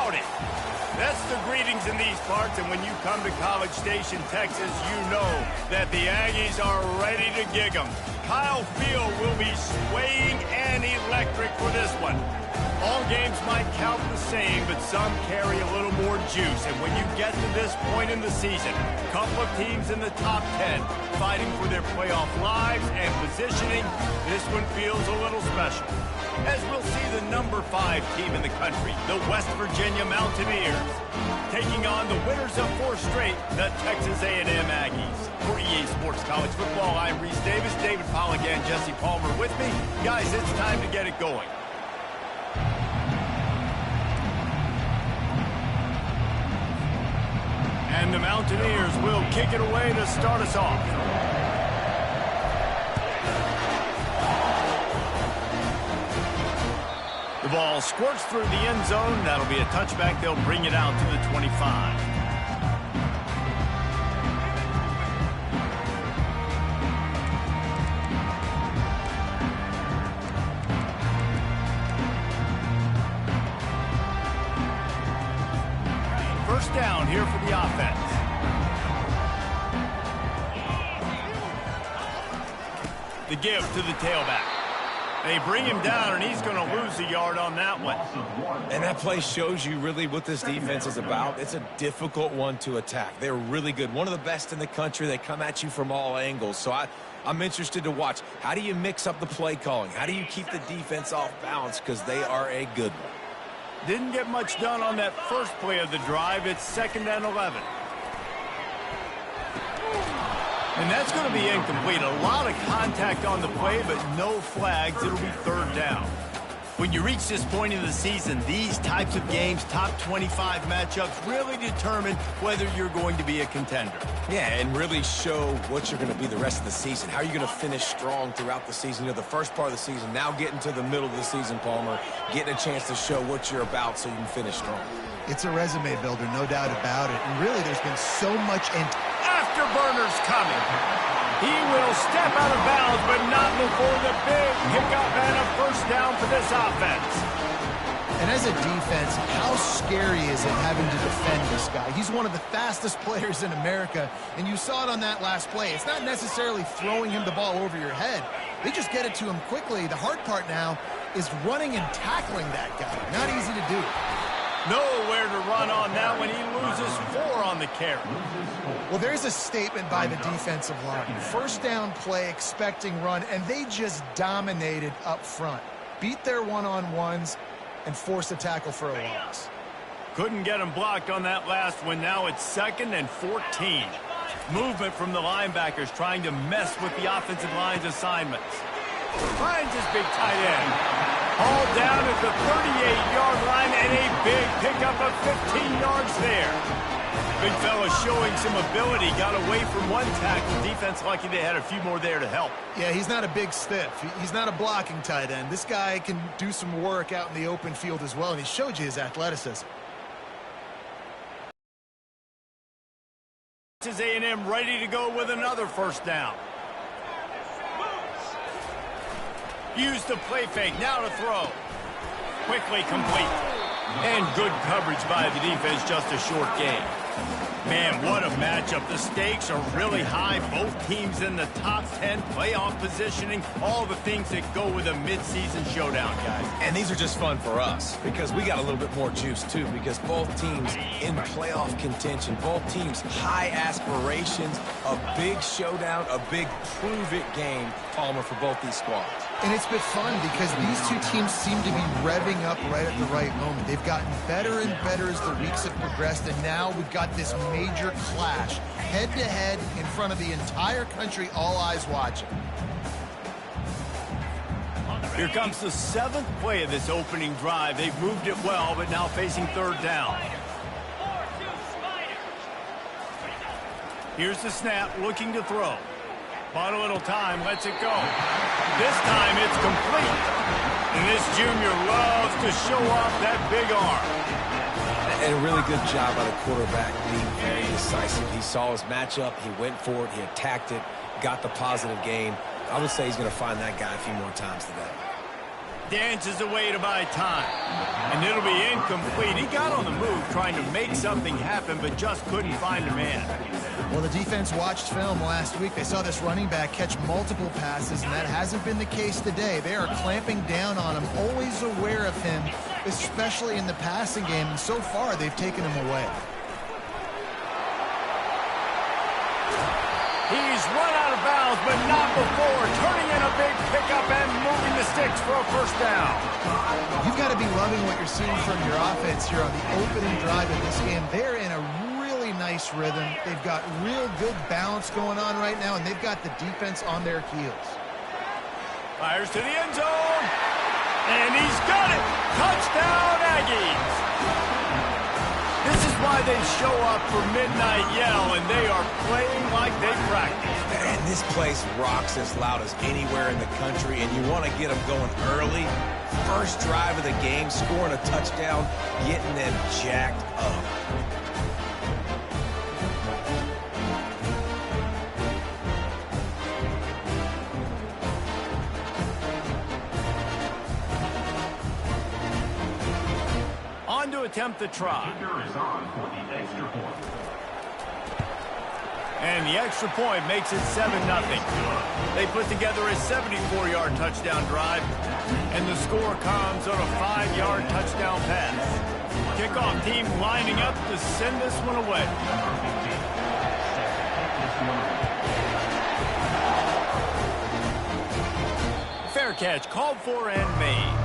about it? That's the greetings in these parts, and when you come to College Station, Texas, you know that the Aggies are ready to gig 'em. Kyle Field will be swaying and electric for this one. All games might count the same, but some carry a little more juice. And when you get to this point in the season, a couple of teams in the top 10 fighting for their playoff lives and positioning, this one feels a little special. As we'll see the number 5 team in the country, the West Virginia Mountaineers, taking on the winners of 4 straight, the Texas A&M Aggies. For EA Sports College Football, I'm Reese Davis, David Pollack, and Jesse Palmer with me. Guys, it's time to get it going. And the Mountaineers will kick it away to start us off. The ball squirts through the end zone. That'll be a touchback. They'll bring it out to the 25. First down here for the offense. The give to the tailback. They bring him down, and he's going to lose a yard on that one. And that play shows you really what this defense is about. It's a difficult one to attack. They're really good. One of the best in the country. They come at you from all angles. So I'm interested to watch. How do you mix up the play calling? How do you keep the defense off balance? Because they are a good one. Didn't get much done on that first play of the drive. It's 2nd and 11. And that's going to be incomplete. A lot of contact on the play, but no flags. It'll be 3rd down. When you reach this point in the season, these types of games, top 25 matchups, really determine whether you're going to be a contender. Yeah, and really show what you're going to be the rest of the season. How are you going to finish strong throughout the season? You know, the first part of the season, now getting to the middle of the season, Palmer, getting a chance to show what you're about so you can finish strong. It's a resume builder, no doubt about it. And really, there's been so much... Afterburners coming. He will step out of bounds, but not before the big pickup and a first down for this offense. And as a defense, how scary is it having to defend this guy? He's one of the fastest players in America, and you saw it on that last play. It's not necessarily throwing him the ball over your head. They just get it to him quickly. The hard part now is running and tackling that guy. Not easy to do. Nowhere to run on that when he loses 4 on the carry. Well, there's a statement by the defensive line. First down play, expecting run, and they just dominated up front. Beat their one-on-ones and forced a tackle for a loss. Couldn't get him blocked on that last one. Now it's 2nd and 14. Movement from the linebackers trying to mess with the offensive line's assignments. Finds his big tight end. All down at the 38-yard line, and a big pickup of 15 yards there. Big fella showing some ability. Got away from one tackle. Defense lucky they had a few more there to help. Yeah, he's not a big stiff. He's not a blocking tight end. This guy can do some work out in the open field as well, and he showed you his athleticism. Texas A&M ready to go with another first down. Use the play fake, now to throw. Quickly complete. And good coverage by the defense, just a short gain. Man, what a matchup. The stakes are really high. Both teams in the top 10, playoff positioning, all the things that go with a midseason showdown, guys. And these are just fun for us because we got a little bit more juice, too, because both teams in playoff contention, both teams high aspirations, a big showdown, a big prove-it game, Palmer, for both these squads. And it's been fun because these two teams seem to be revving up right at the right moment. They've gotten better and better as the weeks have progressed, and now we've got this major clash, head-to-head in front of the entire country, all eyes watching. Here comes the 7th play of this opening drive. They've moved it well, but now facing 3rd down. Here's the snap, looking to throw. Bought a little time, lets it go. This time it's complete. And this junior loves to show off that big arm. And a really good job by the quarterback, being very decisive. He saw his matchup, he went for it, he attacked it, got the positive gain. I would say he's going to find that guy a few more times today. dances away to buy time. And it'll be incomplete. He got on the move trying to make something happen, but just couldn't find a man. Well, the defense watched film last week. They saw this running back catch multiple passes, and that hasn't been the case today. They are clamping down on him, always aware of him, especially in the passing game, and so far they've taken him away. He's run out of bounds, but not before turning in a big pickup and moving the sticks for a first down. You've got to be loving what you're seeing from your offense here on the opening drive of this game. They're in a really nice rhythm. They've got real good balance going on right now, and they've got the defense on their heels. Fires to the end zone, and he's got it. Touchdown, Aggies. This is why they show up for Midnight Yell, and they are playing like they practice. And this place rocks as loud as anywhere in the country, and you want to get them going early. First drive of the game, scoring a touchdown, getting them jacked up. On to attempt the try. And the extra point makes it 7-0. They put together a 74-yard touchdown drive, and the score comes on a 5-yard touchdown pass. Kickoff team lining up to send this one away. Fair catch called for and made.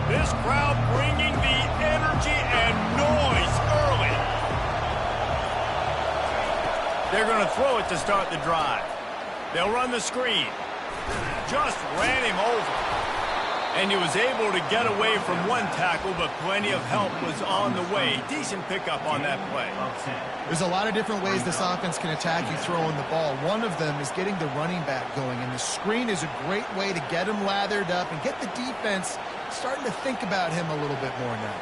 This crowd bringing the energy and noise early. They're going to throw it to start the drive. They'll run the screen. Just ran him over. And he was able to get away from one tackle, but plenty of help was on the way. Decent pickup on that play. There's a lot of different ways this offense can attack you throwing the ball. One of them is getting the running back going, and the screen is a great way to get him lathered up and get the defense starting to think about him a little bit more now.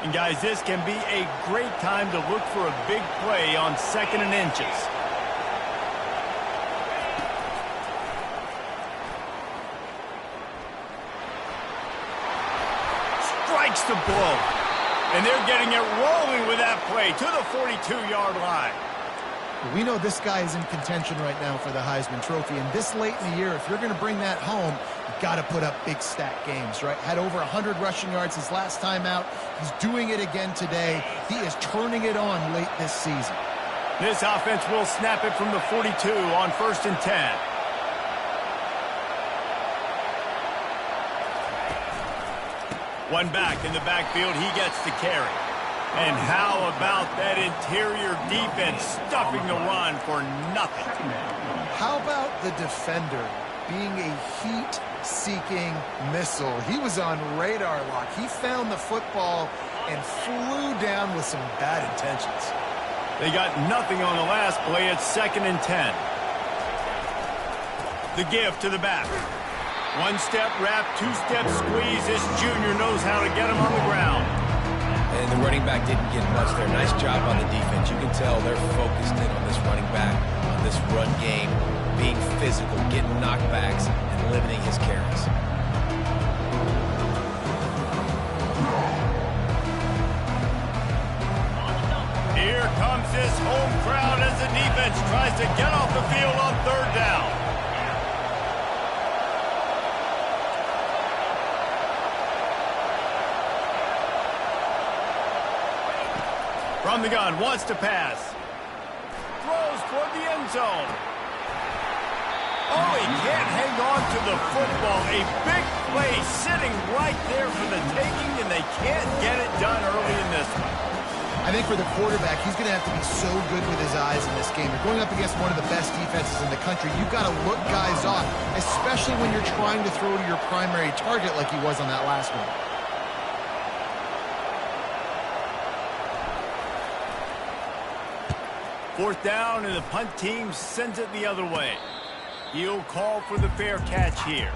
And guys, this can be a great time to look for a big play on 2nd and inches. Strikes the blow. And they're getting it rolling with that play to the 42-yard line. We know this guy is in contention right now for the Heisman Trophy, and this late in the year, if you're going to bring that home, you've got to put up big stat games, right? Had over 100 rushing yards his last time out. He's doing it again today. He is turning it on late this season. This offense will snap it from the 42 on 1st and 10. One back in the backfield, he gets the carry. And how about that interior defense stuffing the run for nothing? How about the defender being a heat-seeking missile? He was on radar lock. He found the football and flew down with some bad intentions. They got nothing on the last play. It's 2nd and 10. The give to the back. One-step wrap, two-step squeeze. This junior knows how to get him on the ground. And the running back didn't get much there. Nice job on the defense. You can tell they're focused in on this running back, on this run game, being physical, getting knockbacks, and limiting his carries. Here comes this home crowd as the defense tries to get off the field on 3rd down. From the gun, wants to pass. Throws toward the end zone. Oh, he can't hang on to the football. A big play sitting right there for the taking, and they can't get it done early in this one. I think for the quarterback, he's going to have to be so good with his eyes in this game. You're going up against one of the best defenses in the country. You've got to look guys off, especially when you're trying to throw to your primary target like he was on that last one. Fourth down, and the punt team sends it the other way. He'll call for the fair catch here.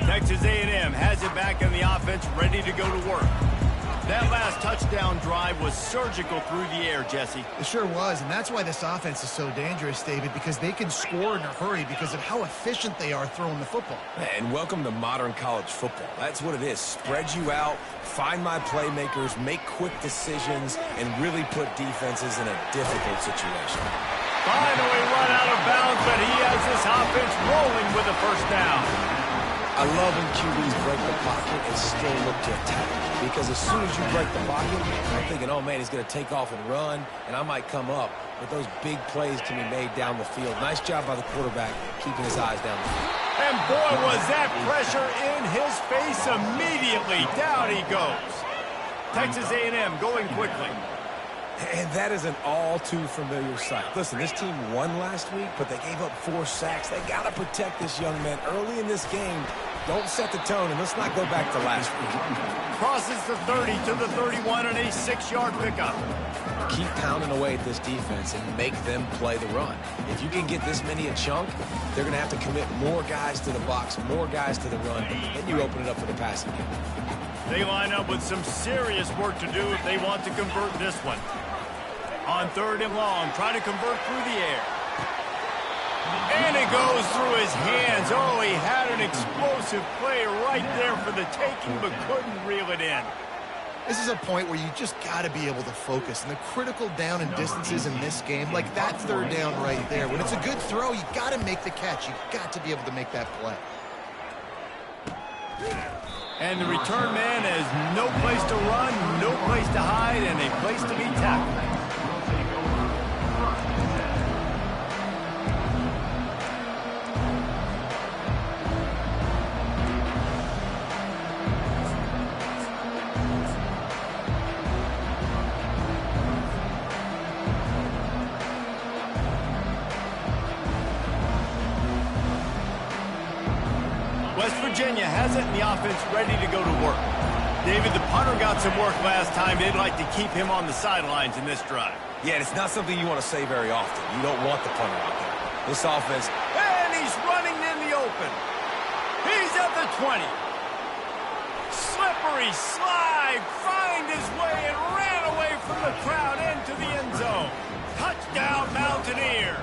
Texas A&M has it back in the offense, ready to go to work. That last touchdown drive was surgical through the air, Jesse. It sure was, and that's why this offense is so dangerous, David, because they can score in a hurry because of how efficient they are throwing the football. And welcome to modern college football. That's what it is. Spread you out, find my playmakers, make quick decisions, and really put defenses in a difficult situation. Finally run out of bounds, but he has this offense rolling with a first down. I love when QBs break the pocket and still look to attack. Because as soon as you break the pocket, I'm thinking, oh, man, he's going to take off and run, and I might come up. But those big plays can be made down the field. Nice job by the quarterback keeping his eyes down the field. And boy, was that pressure in his face immediately. Down he goes. Texas A&M going quickly. And that is an all-too-familiar sight. Listen, this team won last week, but they gave up 4 sacks. They got to protect this young man early in this game. Don't set the tone, and let's not go back to last week. Crosses the 30 to the 31 and a 6-yard pickup. Keep pounding away at this defense and make them play the run. If you can get this many a chunk, they're going to have to commit more guys to the box, more guys to the run, and you open it up for the passing game. They line up with some serious work to do if they want to convert this one. On 3rd and long, try to convert through the air. And it goes through his hands. Oh, he had an explosive play right there for the taking, but couldn't reel it in. This is a point where you just got to be able to focus. And the critical down and distances in this game, like that 3rd down right there, when it's a good throw, you got to make the catch. You got to be able to make that play. And the return man has no place to run, no place to hide, and a place to be tackled. West Virginia has it in the offense ready to go to work. David, the punter got some work last time. They'd like to keep him on the sidelines in this drive. Yeah, it's not something you want to say very often. You don't want the punter out there. This offense... And he's running in the open. He's at the 20. Slippery slide, find his way and ran away from the crowd into the end zone. Touchdown, Mountaineer.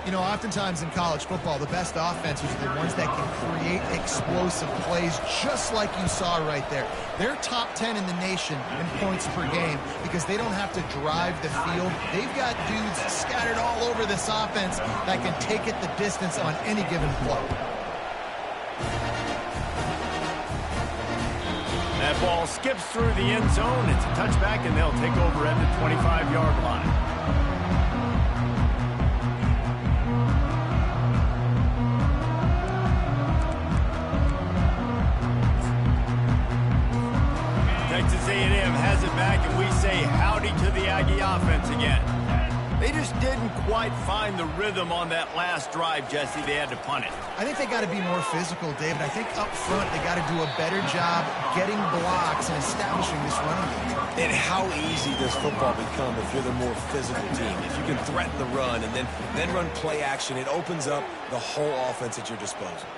You know, oftentimes in college football, the best offenses are the ones that can create explosive plays, just like you saw right there. They're top 10 in the nation in points per game because they don't have to drive the field. They've got dudes scattered all over this offense that can take it the distance on any given play. That ball skips through the end zone. It's a touchback, and they'll take over at the 25-yard line. Texas A&M has it back, and we say howdy to the Aggie offense again. They just didn't quite find the rhythm on that last drive, Jesse. They had to punt it. I think they got to be more physical, David. I think up front they got to do a better job getting blocks and establishing this running game. And how easy does football become if you're the more physical team? If you can threaten the run and then run play action, it opens up the whole offense at your disposal.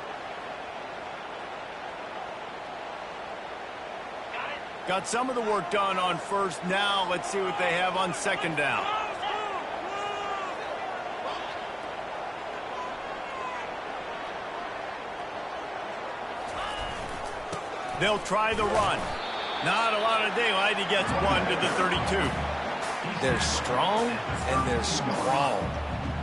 Got some of the work done on first. Now let's see what they have on 2nd down. They'll try the run. Not a lot of daylight. He gets 1 to the 32. They're strong and they're strong.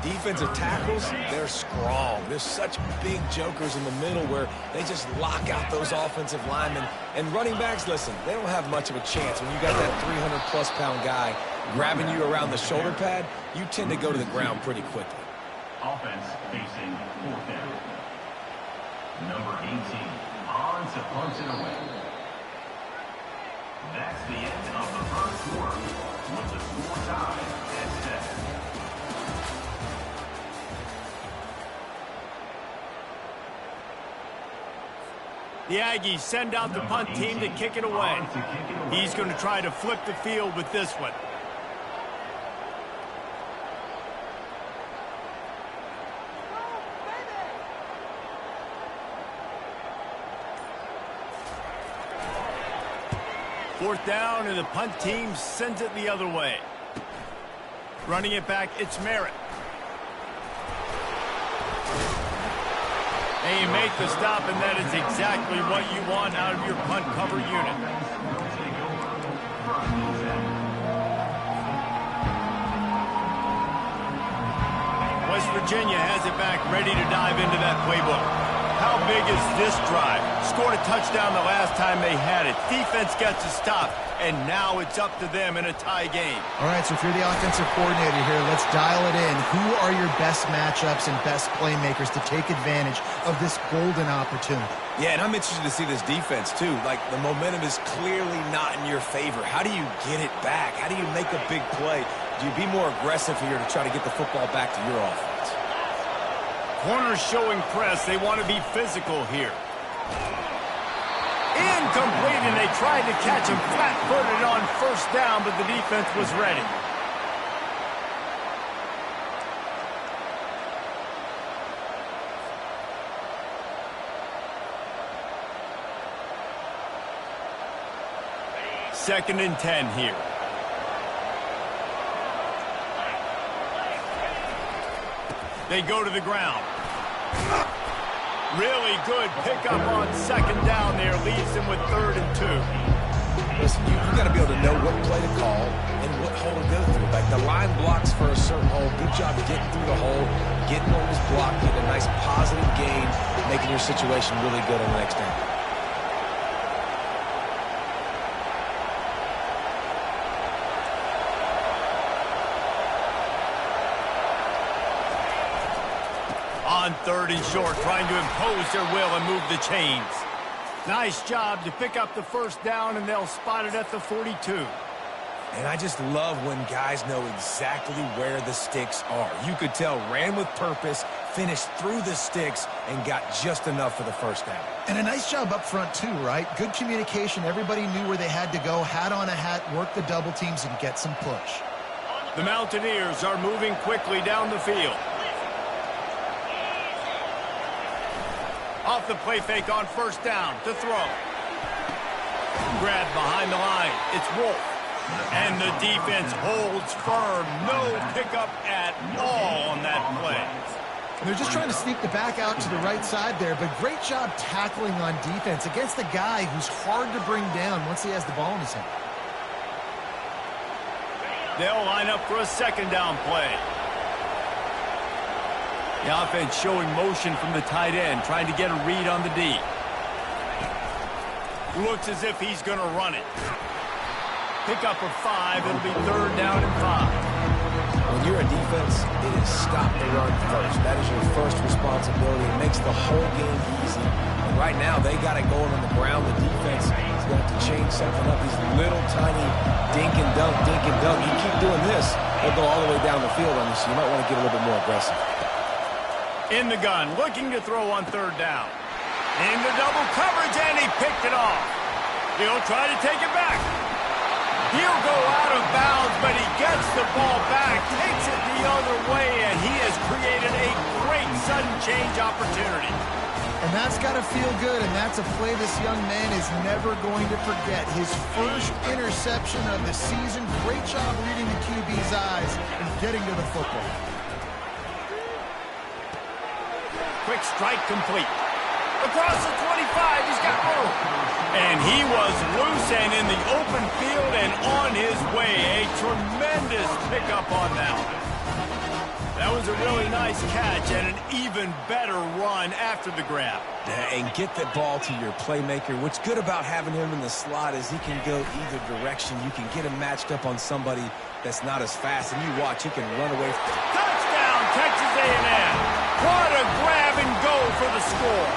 Defensive tackles, they're strong. There's such big jokers in the middle where they just lock out those offensive linemen. And running backs, listen, they don't have much of a chance. When you got that 300-plus pound guy grabbing you around the shoulder pad, you tend to go to the ground pretty quickly. Offense facing 4th down. Number 18, on to punt it away. That's the end of the first quarter with the score tied at 7. The Aggies send out the punt team to kick it away. He's going to try to flip the field with this one. Fourth down, and the punt team sends it the other way. Running it back, it's Merritt. And you make the stop, and that is exactly what you want out of your punt cover unit. West Virginia has it back, ready to dive into that playbook. How big is this drive? Scored a touchdown the last time they had it. Defense gets a stop, and now it's up to them in a tie game. All right, so if you're the offensive coordinator here, let's dial it in. Who are your best matchups and best playmakers to take advantage of this golden opportunity? Yeah, and I'm interested to see this defense, too. Like, the momentum is clearly not in your favor. How do you get it back? How do you make a big play? Do you be more aggressive here to try to get the football back to your offense? Corners showing press. They want to be physical here. Incomplete, and they tried to catch him flat-footed on first down, but the defense was ready. Second and 10 here. They go to the ground. Really good pickup on second down there. Leaves them with 3rd and 2. Listen, you got to be able to know what play to call and what hole to go through. Like, the line blocks for a certain hole. Good job getting through the hole, getting what was blocked, getting a nice positive gain, making your situation really good on the next down. On 3rd and short, trying to impose their will and move the chains. Nice job to pick up the first down, and they'll spot it at the 42. And I just love when guys know exactly where the sticks are. You could tell ran with purpose, finished through the sticks, and got just enough for the first down. And a nice job up front, too, right? Good communication. Everybody knew where they had to go. Hat on a hat, work the double teams, and get some push. The Mountaineers are moving quickly down the field. Off the play fake on first down to throw. Grab behind the line. It's Wolf. And the defense holds firm. No pickup at all on that play. And they're just trying to sneak the back out to the right side there, but great job tackling on defense against a guy who's hard to bring down once he has the ball in his hand. They'll line up for a second down play. The offense showing motion from the tight end, trying to get a read on the D. Looks as if he's going to run it. Pick up a 5. It'll be 3rd down and 5. When you're a defense, it is stop the run first. That is your first responsibility. It makes the whole game easy. And right now, they got it going on the ground. The defense is going to have to change something up. These little tiny dink and dunk, dink and dunk. You keep doing this, they'll go all the way down the field on you, so you might want to get a little bit more aggressive. In the gun, looking to throw on 3rd down. Into double coverage, and he picked it off. He'll try to take it back. He'll go out of bounds, but he gets the ball back, takes it the other way, and he has created a great sudden change opportunity. And that's got to feel good, and that's a play this young man is never going to forget. His first interception of the season. Great job reading the QB's eyes and getting to the football. Quick strike complete. Across the 25, he's got room. And he was loose and in the open field and on his way. A tremendous pickup on that one. That was a really nice catch and an even better run after the grab. And get the ball to your playmaker. What's good about having him in the slot is he can go either direction. You can get him matched up on somebody that's not as fast, and you watch, he can run away. Touchdown, Texas A&M. What a grab and go for the score.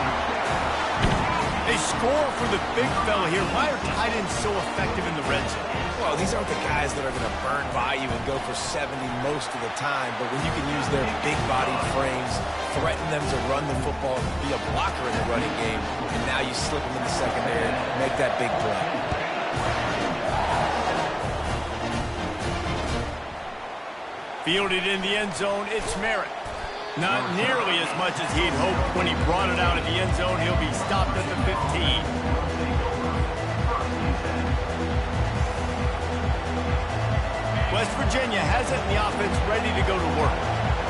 They score for the big fella here. Why are tight ends so effective in the red zone? Well, these aren't the guys that are going to burn by you and go for 70 most of the time, but when you can use their big body frames, threaten them to run the football, be a blocker in the running game, and now you slip them in the secondary, make that big play. Fielded in the end zone, it's Merritt. Not nearly as much as he'd hoped when he brought it out of the end zone. He'll be stopped at the 15. West Virginia has it in the offense ready to go to work.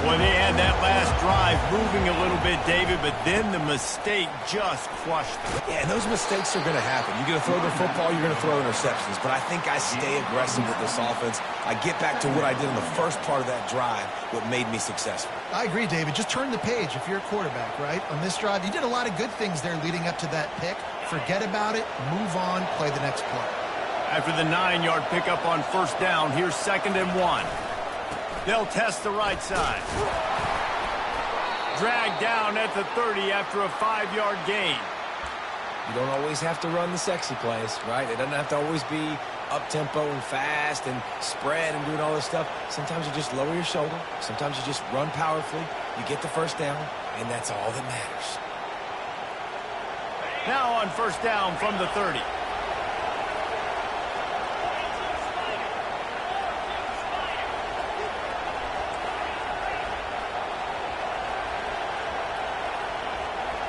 Well, they had that last drive moving a little bit, David, but then the mistake just crushed them. Yeah, and those mistakes are going to happen. You're going to throw the football, you're going to throw interceptions. But I think I stay aggressive with this offense. I get back to what I did in the first part of that drive, what made me successful. I agree, David. Just turn the page if you're a quarterback, right? On this drive, you did a lot of good things there leading up to that pick. Forget about it, move on, play the next play. After the 9-yard pickup on first down, here's 2nd and 1. They'll test the right side. Dragged down at the 30 after a 5-yard gain. You don't always have to run the sexy plays, right? It doesn't have to always be up-tempo and fast and spread and doing all this stuff. Sometimes you just lower your shoulder. Sometimes you just run powerfully. You get the first down, and that's all that matters. Now on first down from the 30.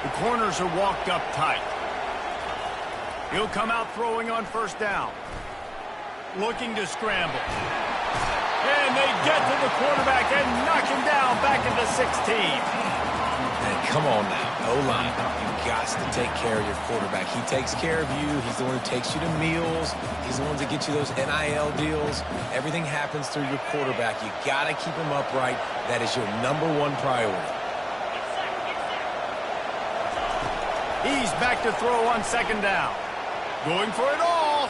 The corners are walked up tight. He'll come out throwing on first down. Looking to scramble. And they get to the quarterback and knock him down back at the 16. And come on now, O-line. You've got to take care of your quarterback. He takes care of you. He's the one who takes you to meals. He's the one that gets you those NIL deals. Everything happens through your quarterback. You got to keep him upright. That is your #1 priority. He's back to throw on 2nd down. Going for it all.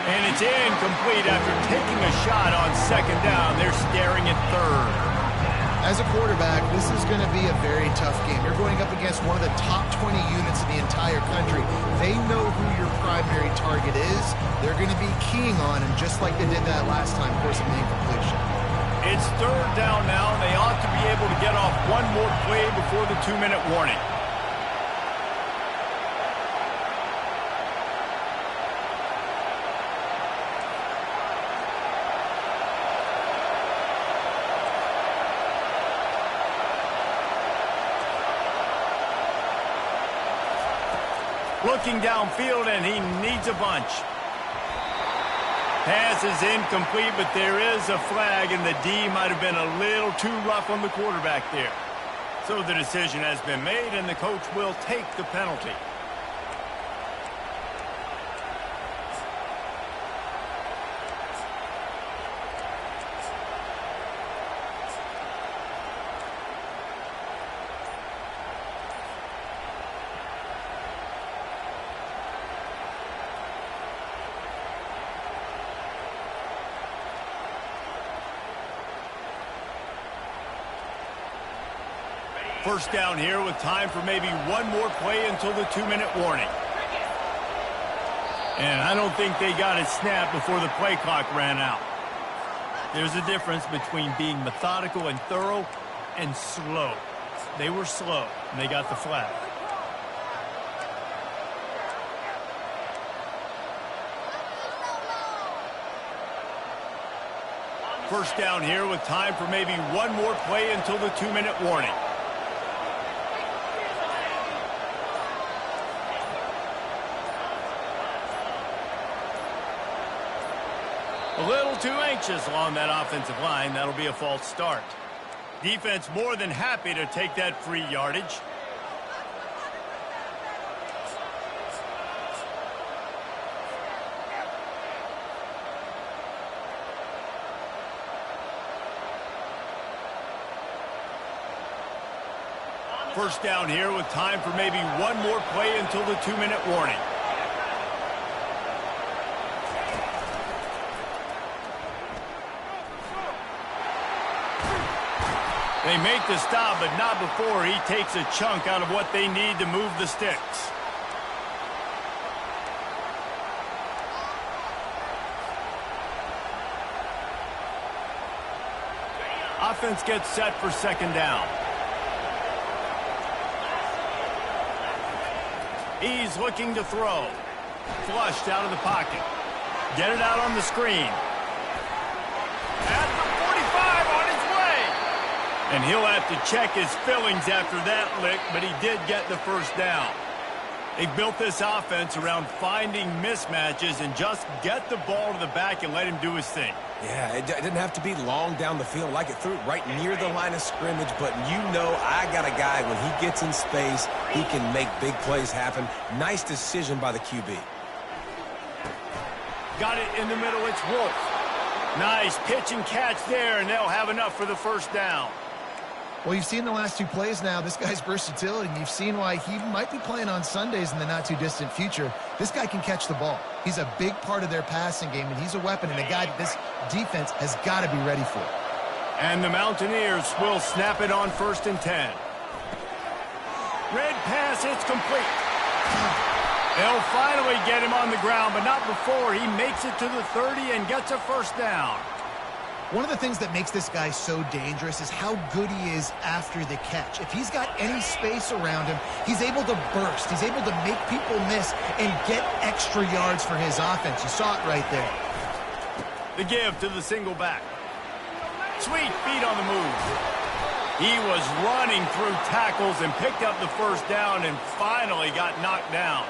And it's incomplete after taking a shot on 2nd down. They're staring at 3rd. As a quarterback, this is going to be a very tough game. You're going up against one of the top 20 units in the entire country. They know who your primary target is. They're going to be keying on him just like they did that last time, forcing the incompletion. It's 3rd down now. They ought to be able to get off one more play before the 2-minute warning. Looking downfield, and he needs a bunch. Pass is incomplete, but there is a flag, and the D might have been a little too rough on the quarterback there. So the decision has been made, and the coach will take the penalty. First down here with time for maybe one more play until the 2-minute warning. And I don't think they got it snapped before the play clock ran out. There's a difference between being methodical and thorough and slow. They were slow, and they got the flag. First down here with time for maybe one more play until the 2-minute warning. A little too anxious along that offensive line. That'll be a false start. Defense more than happy to take that free yardage. First down here with time for maybe one more play until the 2-minute warning. They make the stop, but not before he takes a chunk out of what they need to move the sticks. Offense gets set for 2nd down. He's looking to throw. Flushed out of the pocket. Get it out on the screen. At the 45 on his way. And he'll have to check his fillings after that lick, but he did get the first down. They built this offense around finding mismatches and just get the ball to the back and let him do his thing. Yeah, it didn't have to be long down the field. Like it threw it right near the line of scrimmage, but you know I got a guy, when he gets in space, he can make big plays happen. Nice decision by the QB. Got it in the middle. It's Wolf. Nice pitch and catch there, and they'll have enough for the first down. Well, you've seen the last 2 plays now, this guy's versatility, and you've seen why he might be playing on Sundays in the not-too-distant future. This guy can catch the ball. He's a big part of their passing game, and he's a weapon and a guy that this defense has got to be ready for. And the Mountaineers will snap it on 1st and 10. Red pass, it's complete. They'll finally get him on the ground, but not before he makes it to the 30 and gets a first down. One of the things that makes this guy so dangerous is how good he is after the catch. If he's got any space around him, he's able to burst. He's able to make people miss and get extra yards for his offense. You saw it right there. The give to the single back. Sweet feet on the move. He was running through tackles and picked up the first down and finally got knocked down.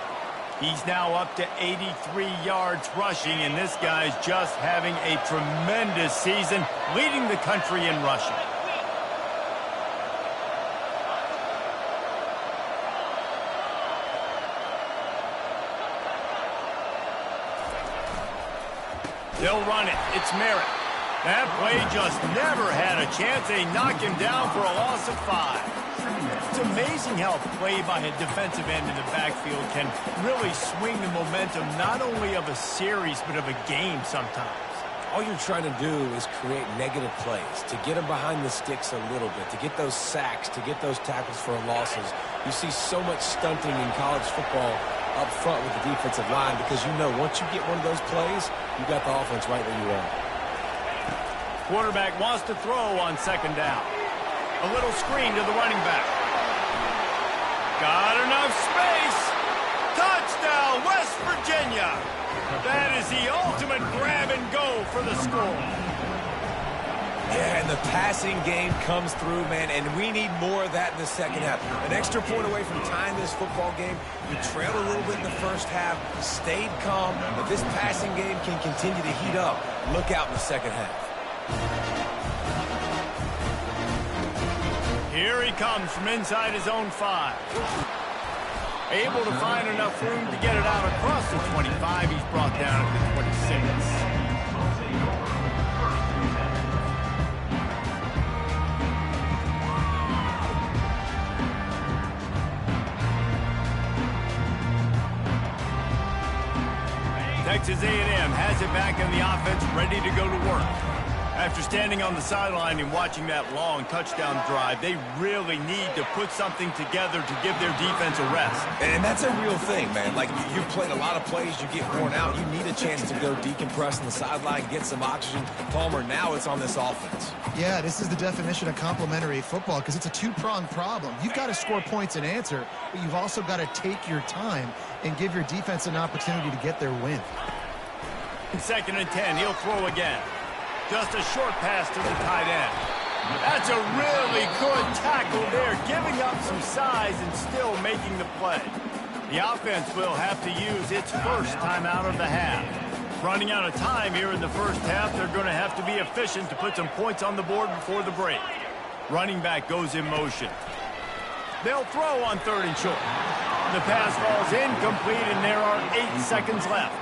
He's now up to 83 yards rushing, and this guy's just having a tremendous season, leading the country in rushing. They'll run it. It's Merritt. That play just never had a chance. They knock him down for a loss of 5. It's amazing how a play by a defensive end in the backfield can really swing the momentum not only of a series but of a game sometimes. All you're trying to do is create negative plays, to get them behind the sticks a little bit, to get those sacks, to get those tackles for losses. You see so much stunting in college football up front with the defensive line because you know once you get one of those plays, you got the offense right where you are. Quarterback wants to throw on 2nd down. A little screen to the running back. Got enough space. Touchdown, West Virginia. That is the ultimate grab and go for the score. Yeah, and the passing game comes through, man, and we need more of that in the second half. An extra point away from tying this football game. You trailed a little bit in the first half, stayed calm, but this passing game can continue to heat up. Look out in the second half. Here he comes from inside his own 5. Able to find enough room to get it out across the 25. He's brought down at the 26. Texas A&M has it back in the offense, ready to go to work. After standing on the sideline and watching that long touchdown drive, they really need to put something together to give their defense a rest. And that's a real thing, man. Like, you've played a lot of plays, you get worn out. You need a chance to go decompress on the sideline, get some oxygen. Palmer, now it's on this offense. Yeah, this is the definition of complementary football because it's a two-pronged problem. You've got to score points and answer, but you've also got to take your time and give your defense an opportunity to get their win. 2nd and 10, he'll throw again. Just a short pass to the tight end. That's a really good tackle there, giving up some size and still making the play. The offense will have to use its first timeout of the half. Running out of time here in the first half, they're going to have to be efficient to put some points on the board before the break. Running back goes in motion. They'll throw on 3rd and short. The pass falls incomplete, and there are 8 seconds left.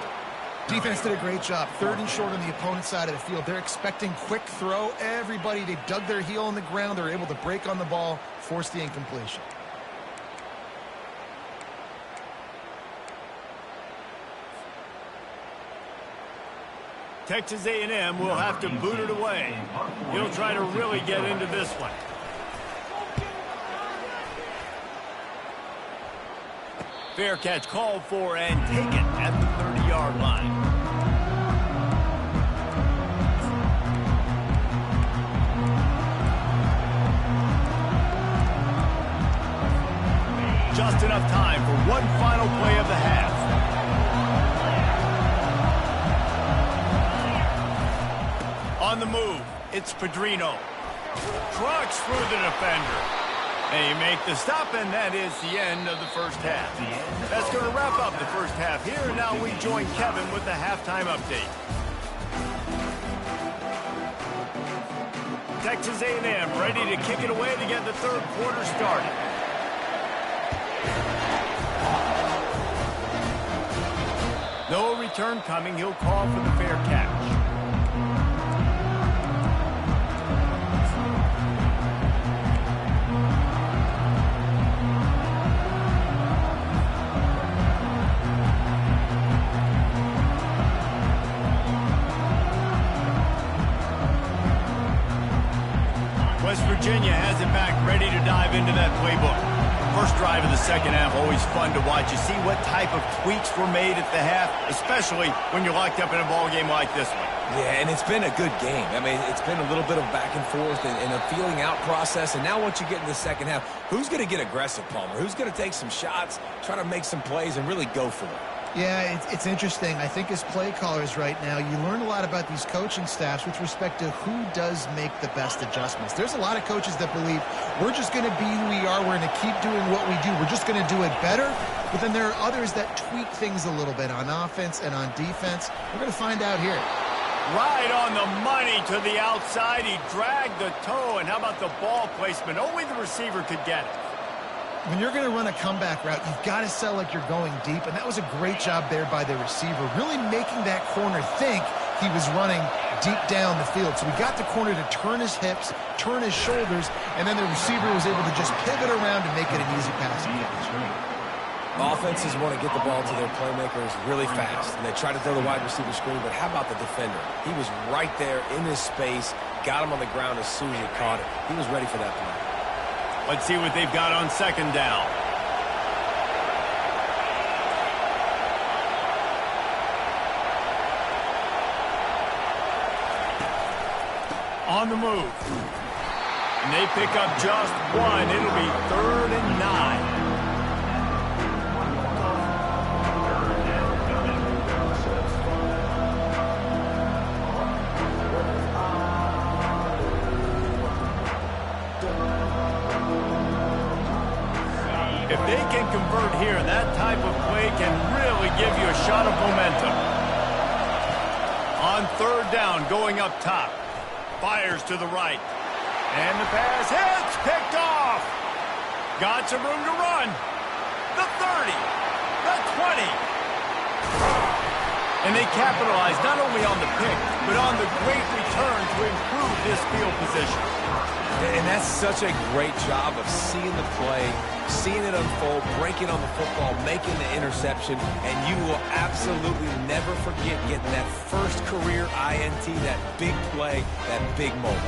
Defense did a great job. 3rd and short on the opponent's side of the field. They're expecting quick throw. Everybody, they dug their heel on the ground. They're able to break on the ball, force the incompletion. Texas A&M will have to boot it away. He'll try to really get into this one. Fair catch called for and taken at the 30-yard line. Just just enough time for one final play of the half. On the move, it's Pedrino. Trucks through the defender. They make the stop, and that is the end of the first half. That's going to wrap up the first half here. And now we join Kevin with the halftime update. Texas A&M ready to kick it away to get the third quarter started. No return coming. He'll call for the fair catch. West Virginia has it back, ready to dive into that playbook. First drive of the second half, always fun to watch. You see what type of tweaks were made at the half, especially when you're locked up in a ball game like this one. Yeah, and it's been a good game. I mean, it's been a little bit of back and forth and a feeling out process. And now once you get in the second half, who's going to get aggressive, Palmer? Who's going to take some shots, try to make some plays, and really go for it? Yeah, it's interesting. I think as play callers right now, you learn a lot about these coaching staffs with respect to who does make the best adjustments. There's a lot of coaches that believe we're just going to be who we are. We're going to keep doing what we do. We're just going to do it better. But then there are others that tweak things a little bit on offense and on defense. We're going to find out here. Right on the money to the outside. He dragged the toe. And how about the ball placement? Only the receiver could get it. When you're going to run a comeback route, you've got to sell like you're going deep, and that was a great job there by the receiver, really making that corner think he was running deep down the field. So we got the corner to turn his hips, turn his shoulders, and then the receiver was able to just pivot around and make it an easy passing catch. Offenses want to get the ball to their playmakers really fast, and they try to throw the wide receiver screen, but how about the defender? He was right there in his space, got him on the ground as soon as he caught it. He was ready for that play. Let's see what they've got on second down. On the move. And they pick up just one. It'll be 3rd and 9. If they can convert here, that type of play can really give you a shot of momentum. On 3rd down, going up top. Fires to the right. And the pass hits, picked off. Got some room to run. The 30, the 20. And they capitalize not only on the pick, but on the great return to improve this field position. And that's such a great job of seeing the play, seeing it unfold, breaking on the football, making the interception, and you will absolutely never forget getting that first career INT, that big play, that big moment.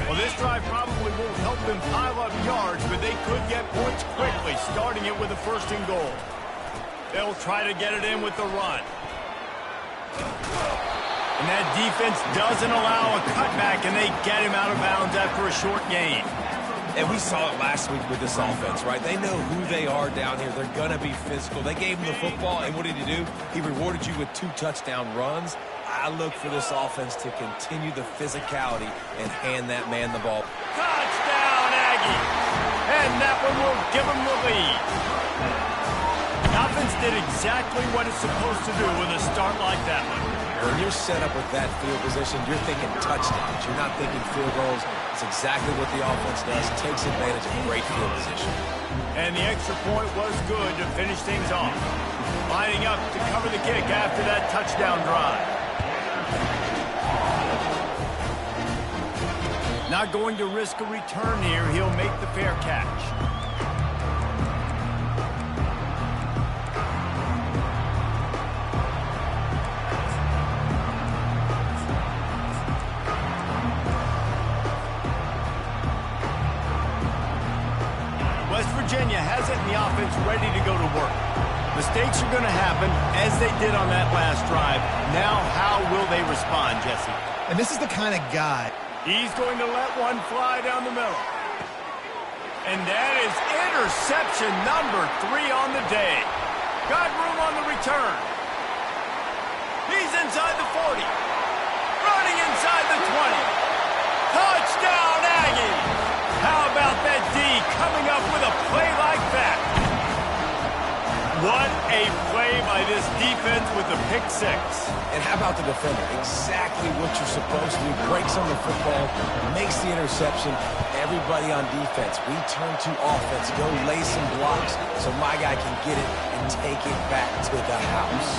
Well, this drive probably won't help them pile up yards, but they could get points quickly, starting it with a 1st and goal. They'll try to get it in with the run. And that defense doesn't allow a cutback, and they get him out of bounds after a short gain. And we saw it last week with this offense, right? They know who they are down here. They're going to be physical. They gave him the football, and what did he do? He rewarded you with 2 touchdown runs. I look for this offense to continue the physicality and hand that man the ball. Touchdown, Aggie! And that one will give them the lead. The offense did exactly what it's supposed to do with a start like that one. When you're set up with that field position, you're thinking touchdowns. You're not thinking field goals. It's exactly what the offense does. Takes advantage of great field position. And the extra point was good to finish things off. Lining up to cover the kick after that touchdown drive. Not going to risk a return here. He'll make the fair catch. Virginia has it in the offense ready to go to work. Mistakes are going to happen, as they did on that last drive. Now, how will they respond, Jesse? And this is the kind of guy. He's going to let one fly down the middle. And that is interception number 3 on the day. Got room on the return. He's inside the 40. Running inside the 20. Touchdown, Aggies! How about that D coming up with a play like that? What a play by this defense with the pick 6. And how about the defender? Exactly what you're supposed to do. Breaks on the football, makes the interception. Everybody on defense, we turn to offense. Go lay some blocks so my guy can get it and take it back to the house.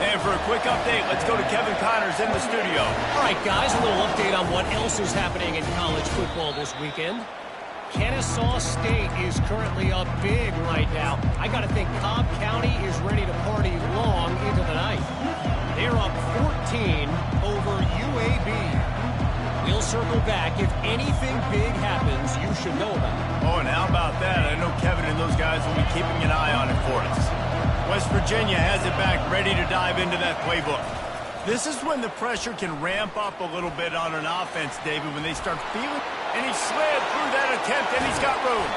And for a quick update, let's go to Kevin Connors in the studio. All right, guys, a little update on what else is happening in college football this weekend. Kennesaw State is currently up big right now. I got to think Cobb County is ready to party long into the night. They're up 14 over UAB. We'll circle back. If anything big happens, you should know about it. Oh, and how about that? I know Kevin and those guys will be keeping an eye on it for us. West Virginia has it back, ready to dive into that playbook. This is when the pressure can ramp up a little bit on an offense, David, when they start feeling. And he slid through that attempt, and he's got room.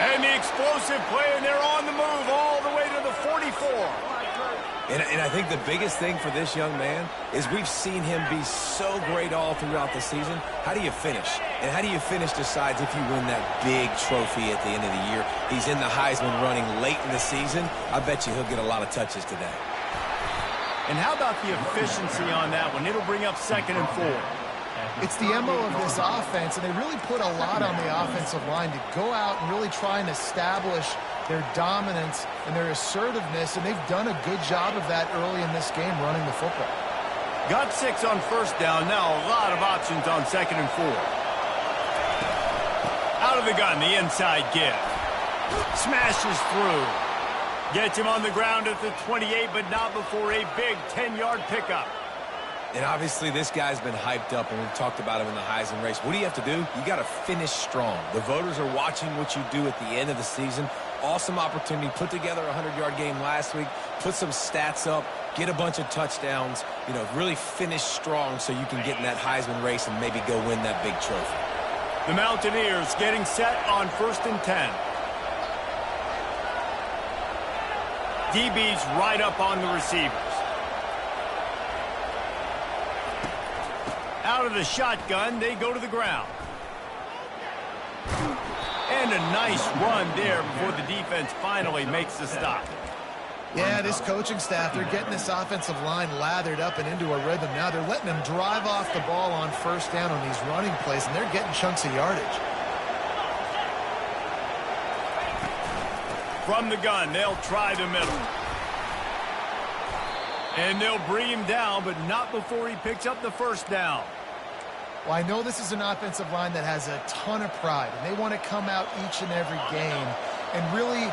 And the explosive play, and they're on the move all the way to the 44. And I think the biggest thing for this young man is we've seen him be so great all throughout the season. How do you finish? And how do you finish decides if you win that big trophy at the end of the year. He's in the Heisman running late in the season. I bet you he'll get a lot of touches today. And how about the efficiency on that one? It'll bring up 2nd and 4. It's the MO of this offense, and they really put a lot on the offensive line to go out and really try and establish their dominance and their assertiveness, and they've done a good job of that early in this game running the football. Got 6 on 1st down. Now a lot of options on 2nd and 4. Out of the gun, the inside give. Smashes through. Gets him on the ground at the 28, but not before a big 10-yard pickup. And obviously this guy's been hyped up, and we've talked about him in the Heisman race. What do you have to do? You got to finish strong. The voters are watching what you do at the end of the season. Awesome opportunity. Put together a 100-yard game last week. Put some stats up. Get a bunch of touchdowns. You know, really finish strong so you can get in that Heisman race and maybe go win that big trophy. The Mountaineers getting set on 1st and 10. DB's right up on the receivers. Out of the shotgun, they go to the ground. And a nice run there before the defense finally makes the stop. Yeah, this coaching staff, they're getting this offensive line lathered up and into a rhythm. Now they're letting them drive off the ball on 1st down on these running plays, and they're getting chunks of yardage. From the gun, they'll try the middle. And they'll bring him down, but not before he picks up the 1st down. Well, I know this is an offensive line that has a ton of pride, and they want to come out each and every game and really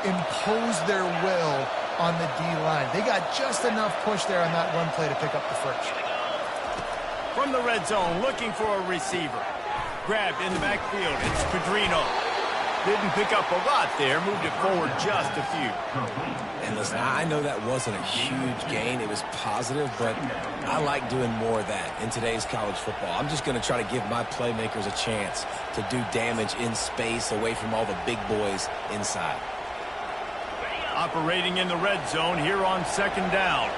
impose their will on the D-line. They got just enough push there on that run play to pick up the 1st. From the red zone, looking for a receiver. Grabbed in the backfield, it's Pedrino. Didn't pick up a lot there, moved it forward just a few. And listen, I know that wasn't a huge gain. It was positive, but I like doing more of that in today's college football. I'm just going to try to give my playmakers a chance to do damage in space away from all the big boys inside. Operating in the red zone here on 2nd down.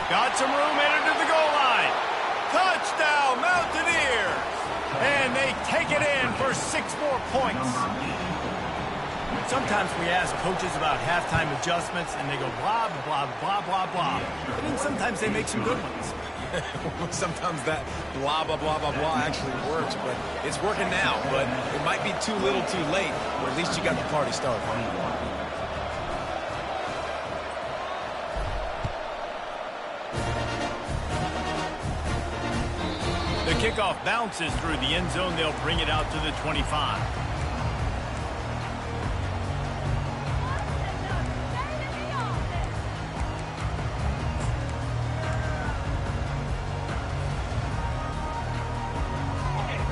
Got some room, headed to the goal line. Touchdown, Mountaineers! And they take it in for 6 more points. Sometimes we ask coaches about halftime adjustments, and they go blah, blah, blah, blah, blah. And then sometimes they make some good ones. Sometimes that blah, blah, blah, blah, blah actually works, but it's working now. But it might be too little too late, or at least you got the party started. The kickoff bounces through the end zone. They'll bring it out to the 25.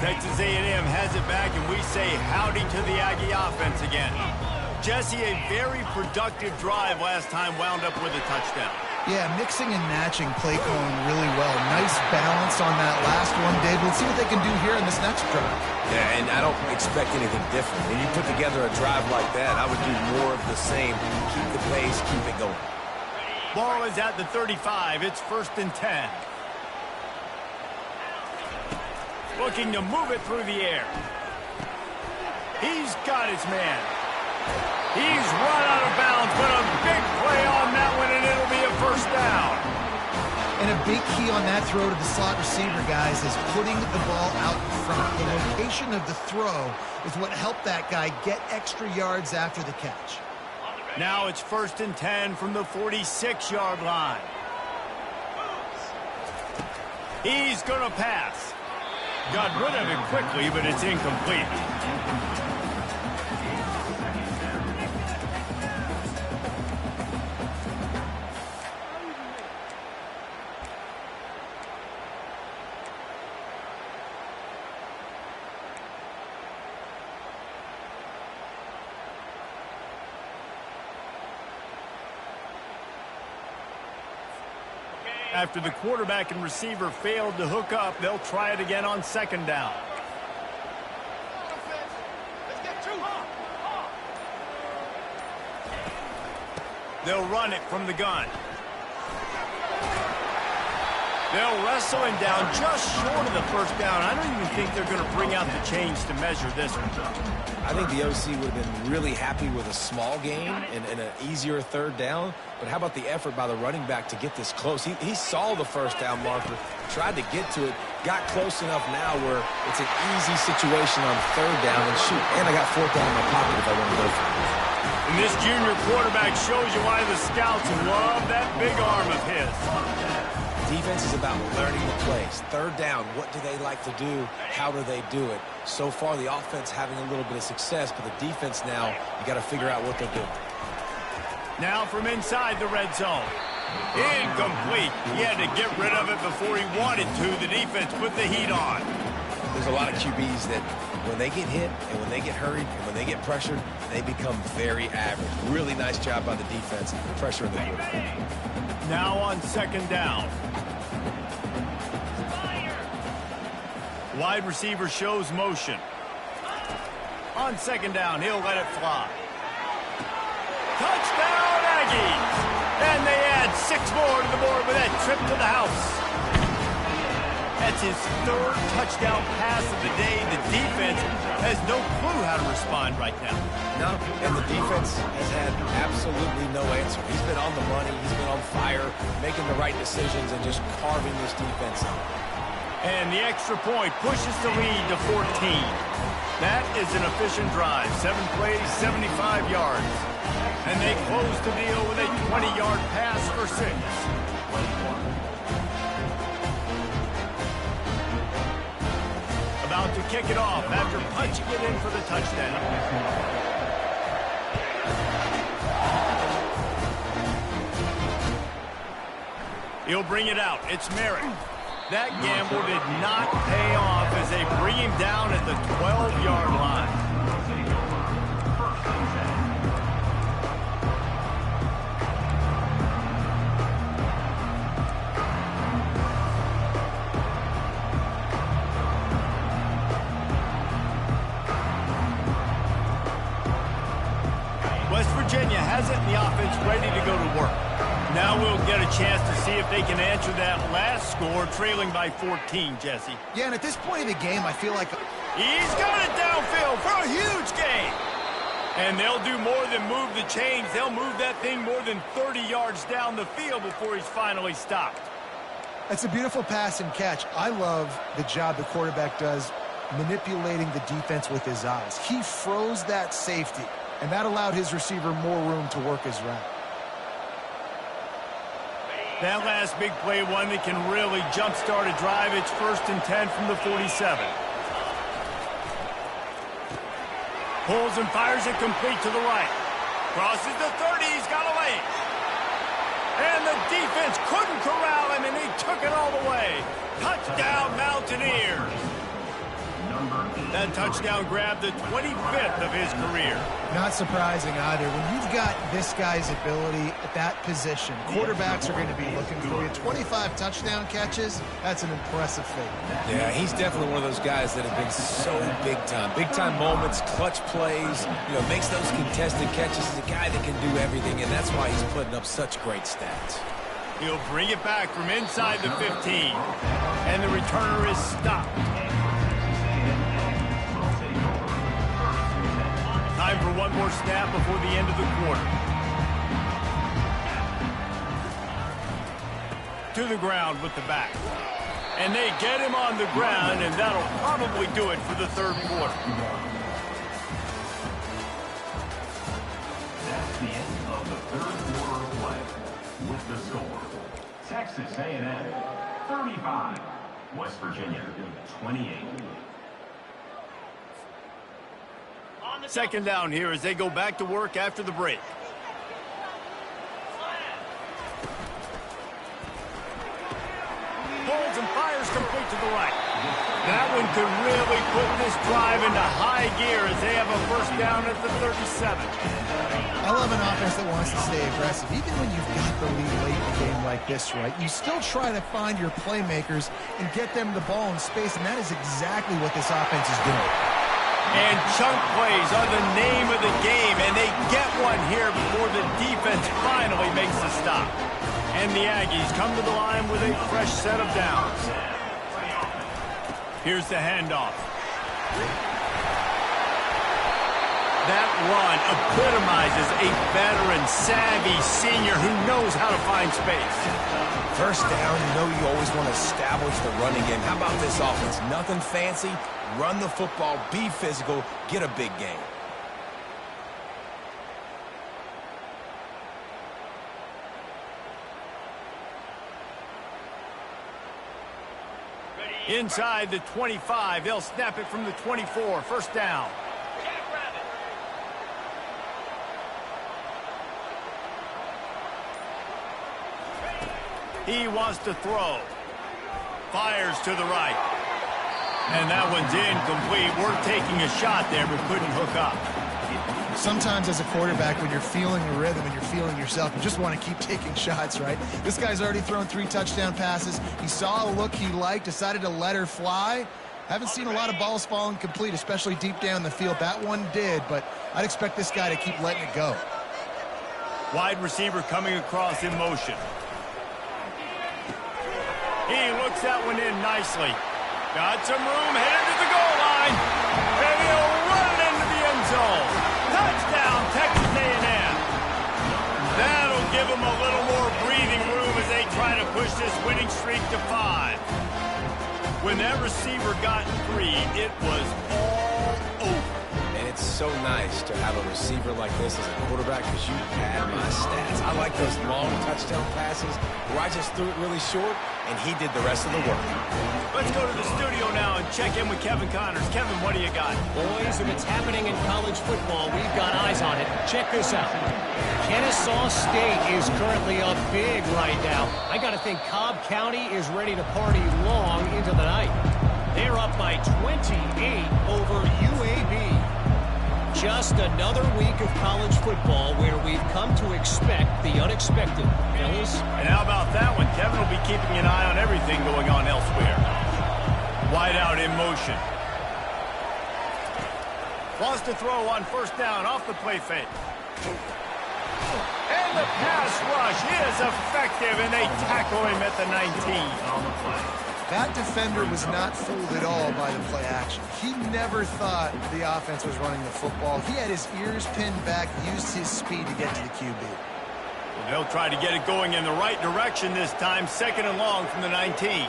Texas A&M has it back, and we say howdy to the Aggie offense again. Jesse, a very productive drive last time wound up with a touchdown. Yeah, mixing and matching play calling really well. Nice balance on that last one, Dave. Let's see what they can do here in this next drive. Yeah, and I don't expect anything different. When you put together a drive like that, I would do more of the same. Keep the pace, keep it going. Ball is at the 35. It's 1st and 10. Looking to move it through the air. He's got his man. He's run out of bounds, but a big play on that one, and it'll be a 1st down. And a big key on that throw to the slot receiver, guys, is putting the ball out in front. The location of the throw is what helped that guy get extra yards after the catch. Now it's 1st and 10 from the 46-yard line. He's going to pass. Got rid of it quickly, but it's incomplete. After the quarterback and receiver failed to hook up, they'll try it again on 2nd down. They'll run it from the gun. They'll wrestle him down just short of the 1st down. I don't even think they're going to bring out the chains to measure this one. I think the OC would have been really happy with a small gain and an easier 3rd down. But how about the effort by the running back to get this close? He saw the 1st down marker, tried to get to it, got close enough now where it's an easy situation on 3rd down. And shoot, and I got 4th down in my pocket if I want to go for it. And this junior quarterback shows you why the scouts love that big arm of his. Defense is about learning the plays. 3rd down, what do they like to do? How do they do it? So far, the offense having a little bit of success, but the defense now, you got to figure out what they're doing. Now from inside the red zone. Incomplete. He had to get rid of it before he wanted to. The defense put the heat on. There's a lot of QBs that when they get hit and when they get hurried and when they get pressured, they become very average. Really nice job by the defense, pressuring the quarterback. Now on 2nd down. Wide receiver shows motion. On 2nd down, he'll let it fly. Touchdown, Aggies! And they add 6 more to the board with that trip to the house. That's his 3rd touchdown pass of the day. The defense has no clue how to respond right now. No, and the defense has had absolutely no answer. He's been on the money. He's been on fire, making the right decisions and just carving this defense up. And the extra point pushes the lead to 14. That is an efficient drive. 7 plays, 75 yards. And they close the deal with a 20-yard pass for 6. About to kick it off after punching it in for the touchdown. He'll bring it out. It's Merrick. That gamble did not pay off as they bring him down at the 12-yard line. West Virginia has it in the offense ready to go to work. Now we'll get a chance to see if they can answer that last score, trailing by 14, Jesse. Yeah, and at this point of the game, I feel like... He's got it downfield for a huge gain. And they'll do more than move the chains. They'll move that thing more than 30 yards down the field before he's finally stopped. That's a beautiful pass and catch. I love the job the quarterback does manipulating the defense with his eyes. He froze that safety, and that allowed his receiver more room to work his route. That last big play, one that can really jumpstart a drive. It's 1st and 10 from the 47. Pulls and fires it complete to the right. Crosses the 30. He's got a lane. And the defense couldn't corral him, and he took it all the way. Touchdown, Mountaineers. That touchdown grabbed the 25th of his career. Not surprising either. When you've got this guy's ability at that position, quarterbacks are going to be looking for you. 25 touchdown catches, that's an impressive thing. Yeah, he's definitely one of those guys that have been so big time. Big time moments, clutch plays, makes those contested catches. He's a guy that can do everything, and that's why he's putting up such great stats. He'll bring it back from inside the 15, and the returner is stopped. Time for one more snap before the end of the quarter. To the ground with the back. And they get him on the ground, and that'll probably do it for the third quarter. That's the end of the third quarter of play. With the score, Texas A&M 35, West Virginia 28. Second down here as they go back to work after the break. Pulls and fires complete to the right. That one could really put this drive into high gear as they have a first down at the 37. I love an offense that wants to stay aggressive. Even when you've got the lead late in the game like this, right, you still try to find your playmakers and get them the ball in space, and that is exactly what this offense is doing. And chunk plays are the name of the game, and they get one here before the defense finally makes the stop. And the Aggies come to the line with a fresh set of downs. Here's the handoff. That run epitomizes a veteran, savvy senior who knows how to find space. First down, you always want to establish the running game. How about this offense? Nothing fancy. Run the football, be physical, get a big gain. Inside the 25, they'll snap it from the 24. First down. He wants to throw. Fires to the right. And that one's incomplete. We're taking a shot there, but couldn't hook up. Sometimes as a quarterback, when you're feeling the rhythm and you're feeling yourself, you just want to keep taking shots, right? This guy's already thrown 3 touchdown passes. He saw a look he liked, decided to let her fly. Haven't seen a lot of balls falling complete, especially deep down the field. That one did, but I'd expect this guy to keep letting it go. Wide receiver coming across in motion. He looks that one in nicely. Got some room, headed to the goal line. And he'll run it into the end zone. Touchdown, Texas A&M. That'll give them a little more breathing room as they try to push this winning streak to 5. When that receiver got 3, it was all over. And it's so nice to have a receiver like this as a quarterback because you had my stats. I like those long touchdown passes where I just threw it really short and he did the rest of the work. Let's go to the studio now and check in with Kevin Connors. Kevin, what do you got? Boys, if it's happening in college football, we've got eyes on it. Check this out. Kennesaw State is currently up big right now. I got to think Cobb County is ready to party long into the night. They're up by 28 over UAB. Just another week of college football where we've come to expect the unexpected. Fellas? And how about that one? Kevin will be keeping an eye on everything going on elsewhere. Wide out in motion. Wants to throw on first down off the play fake. And the pass rush is effective, and they tackle him at the 19. On the play. That defender was not fooled at all by the play action. He never thought the offense was running the football. He had his ears pinned back, used his speed to get to the QB. Well, they'll try to get it going in the right direction this time. Second and long from the 19.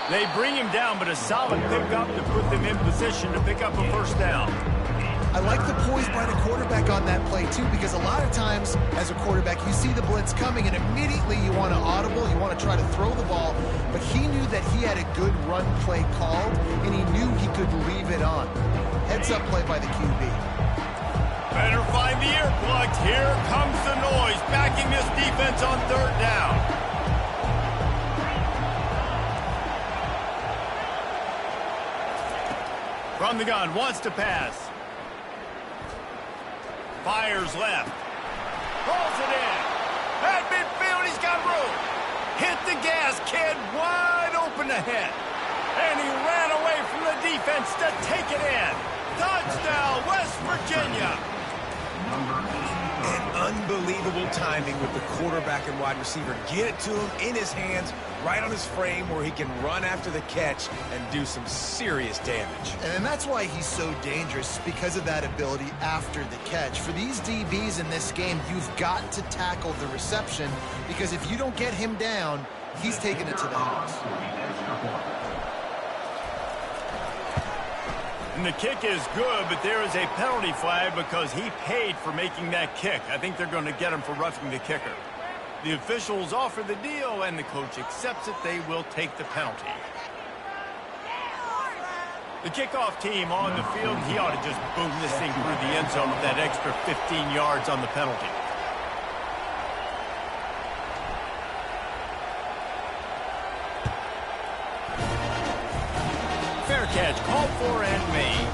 They bring him down, but a solid pickup to put them in position to pick up a first down. I like the poise by the quarterback on that play, too, because a lot of times as a quarterback, you see the blitz coming, and immediately you want to audible, you want to try to throw the ball, but he knew that he had a good run play called, and he knew he could leave it on. Heads-up play by the QB. Better find the earplugs. Here comes the noise, backing this defense on third down. On the gun, wants to pass. Fires left. Pulls it in. At midfield, he's got room. Hit the gas, kid. Wide open ahead. And he ran away from the defense to take it in. Touchdown, West Virginia. And unbelievable timing with the quarterback and wide receiver. Get it to him in his hands, right on his frame where he can run after the catch and do some serious damage. And that's why he's so dangerous, because of that ability after the catch. For these DBs in this game, you've got to tackle the reception, because if you don't get him down, he's taking it to the house. And the kick is good, but there is a penalty flag because he paid for making that kick. I think they're going to get him for roughing the kicker. The officials offer the deal, and the coach accepts it. They will take the penalty. The kickoff team on the field, he ought to just boom this thing through the end zone with that extra 15 yards on the penalty. Fair catch, called for and made.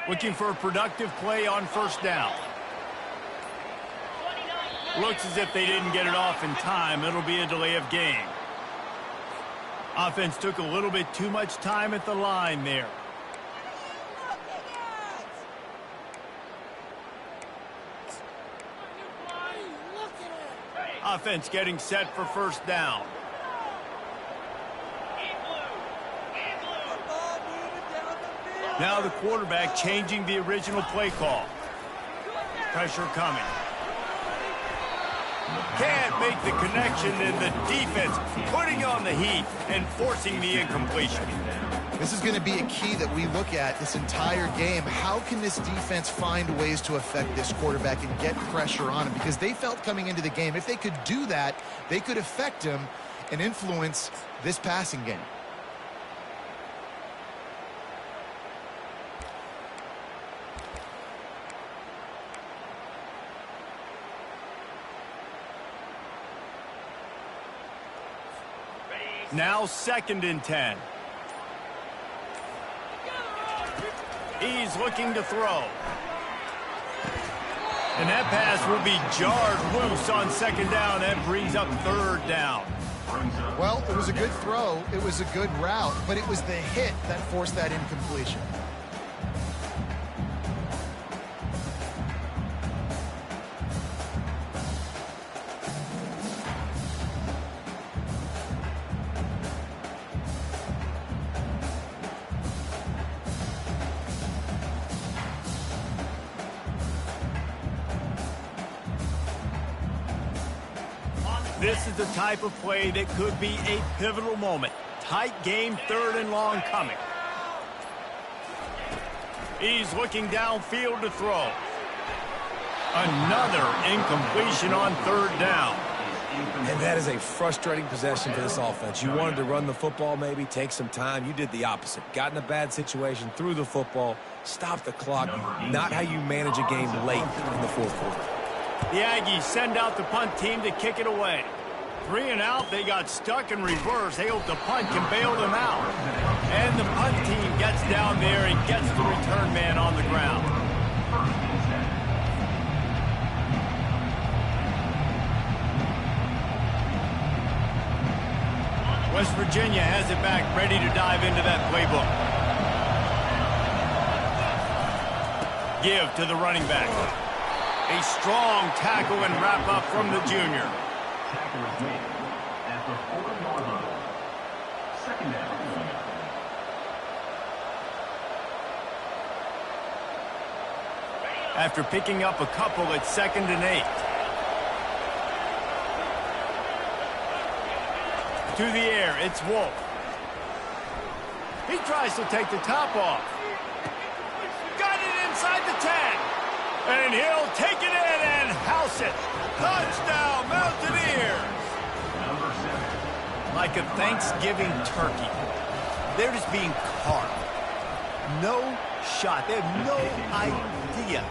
Looking for a productive play on first down. Looks as if they didn't get it off in time. It'll be a delay of game. Offense took a little bit too much time at the line there. Offense getting set for first down. Now the quarterback changing the original play call. Pressure coming. Can't make the connection, and the defense putting on the heat and forcing the incompletion. This is going to be a key that we look at this entire game. How can this defense find ways to affect this quarterback and get pressure on him? Because they felt coming into the game, if they could do that, they could affect him and influence this passing game. Now 2nd and 10. He's looking to throw. And that pass will be jarred loose on 2nd down. That brings up 3rd down. Well, it was a good throw. It was a good route, but it was the hit that forced that incompletion. This is the type of play that could be a pivotal moment. Tight game, 3rd and long coming. He's looking downfield to throw. Another incompletion on 3rd down. And that is a frustrating possession for this offense. You wanted to run the football, maybe take some time. You did the opposite. Got in a bad situation, threw the football, stopped the clock. Not how you manage a game late in the 4th quarter. The Aggies send out the punt team to kick it away. 3 and out, they got stuck in reverse. They hope the punt can bail them out. And the punt team gets down there and gets the return man on the ground. West Virginia has it back, ready to dive into that playbook. Give to the running back. A strong tackle and wrap up from the junior. Tackle is made at the 4-yard line. 2nd down. After picking up a couple at 2nd and 8. To the air, it's Wolf. He tries to take the top off. Got it inside the 10. And he'll take it in and house it. Touchdown, Mountaineers. Number 7, like a Thanksgiving turkey. They're just being carved. No shot. They have no idea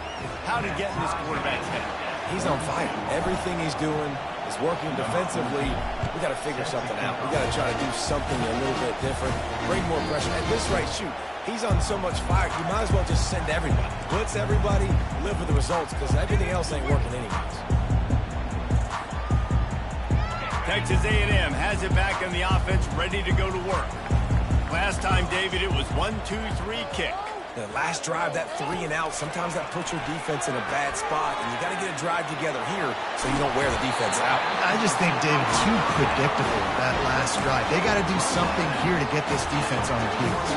how to get in this quarterback's head. He's on fire. Everything he's doing is working defensively. We got to figure something out. We got to try to do something a little bit different, bring more pressure. At this rate, shoot, he's on so much fire, you might as well just send everybody. Blitz everybody, live with the results, because everything else ain't working anyways. Texas A&M has it back in the offense, ready to go to work. Last time, David, it was 1-2-3 kick. The last drive, that 3 and out, sometimes that puts your defense in a bad spot, and you got to get a drive together here so you don't wear the defense out. I just think, David, too predictable, that last drive. They got to do something here to get this defense on their heels.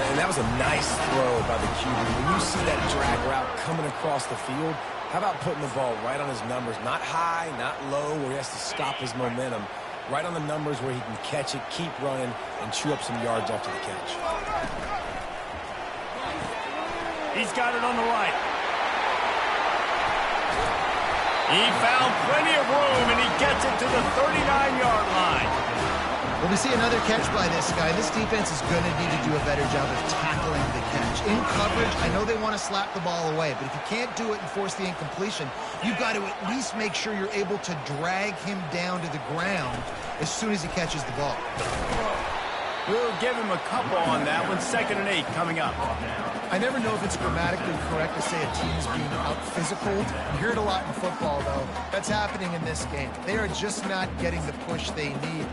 And that was a nice throw by the QB. When you see that drag route coming across the field, how about putting the ball right on his numbers? Not high, not low, where he has to stop his momentum. Right on the numbers where he can catch it, keep running, and chew up some yards after the catch. He's got it on the right. He found plenty of room, and he gets it to the 39-yard line. Well, we see another catch by this guy. This defense is going to need to do a better job of tackling the catch. In coverage, I know they want to slap the ball away, but if you can't do it and force the incompletion, you've got to at least make sure you're able to drag him down to the ground as soon as he catches the ball. We'll give him a couple on that one. 2nd and 8 coming up. I never know if it's grammatically correct to say a team's being out-physical. You hear it a lot in football, though. That's happening in this game. They are just not getting the push they need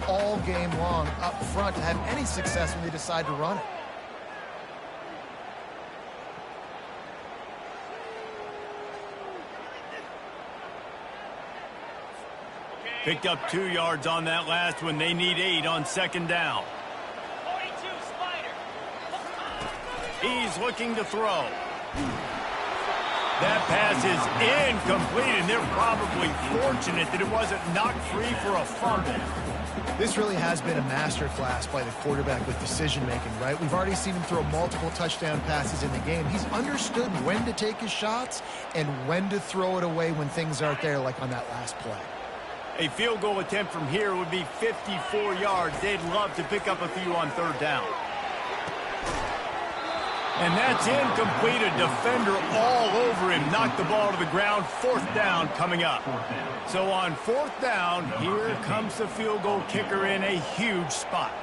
all game long up front to have any success when they decide to run it. Picked up 2 yards on that last one. They need 8 on 2nd down. He's looking to throw. That pass is incomplete, and they're probably fortunate that it wasn't knocked free for a fumble. This really has been a masterclass by the quarterback with decision-making, right? We've already seen him throw multiple touchdown passes in the game. He's understood when to take his shots and when to throw it away when things aren't there, like on that last play. A field goal attempt from here would be 54 yards. They'd love to pick up a few on 3rd down. And that's incomplete. A defender all over him. Knocked the ball to the ground. 4th down coming up. So on 4th down, here comes the field goal kicker in a huge spot.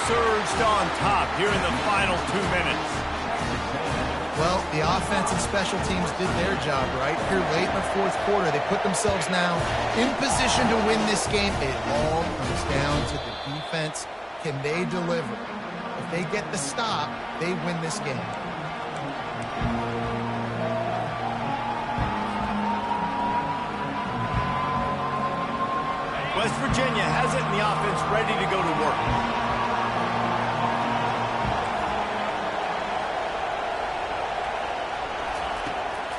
Surged on top here in the final 2 minutes. Well, the offense and special teams did their job, right? Here late in the 4th quarter, they put themselves now in position to win this game. It all comes down to the defense. Can they deliver? If they get the stop, they win this game. West Virginia has it in the offense, ready to go to work.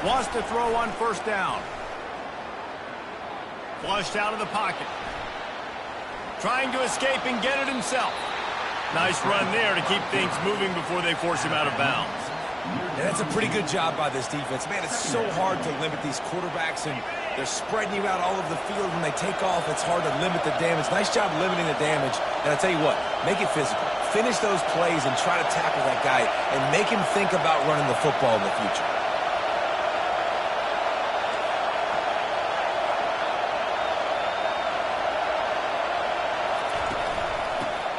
Wants to throw on 1st down. Flushed out of the pocket. Trying to escape and get it himself. Nice run there to keep things moving before they force him out of bounds. And that's a pretty good job by this defense. Man, it's so hard to limit these quarterbacks, and they're spreading you out all over the field. When they take off, it's hard to limit the damage. Nice job limiting the damage. And I tell you what, make it physical. Finish those plays and try to tackle that guy and make him think about running the football in the future.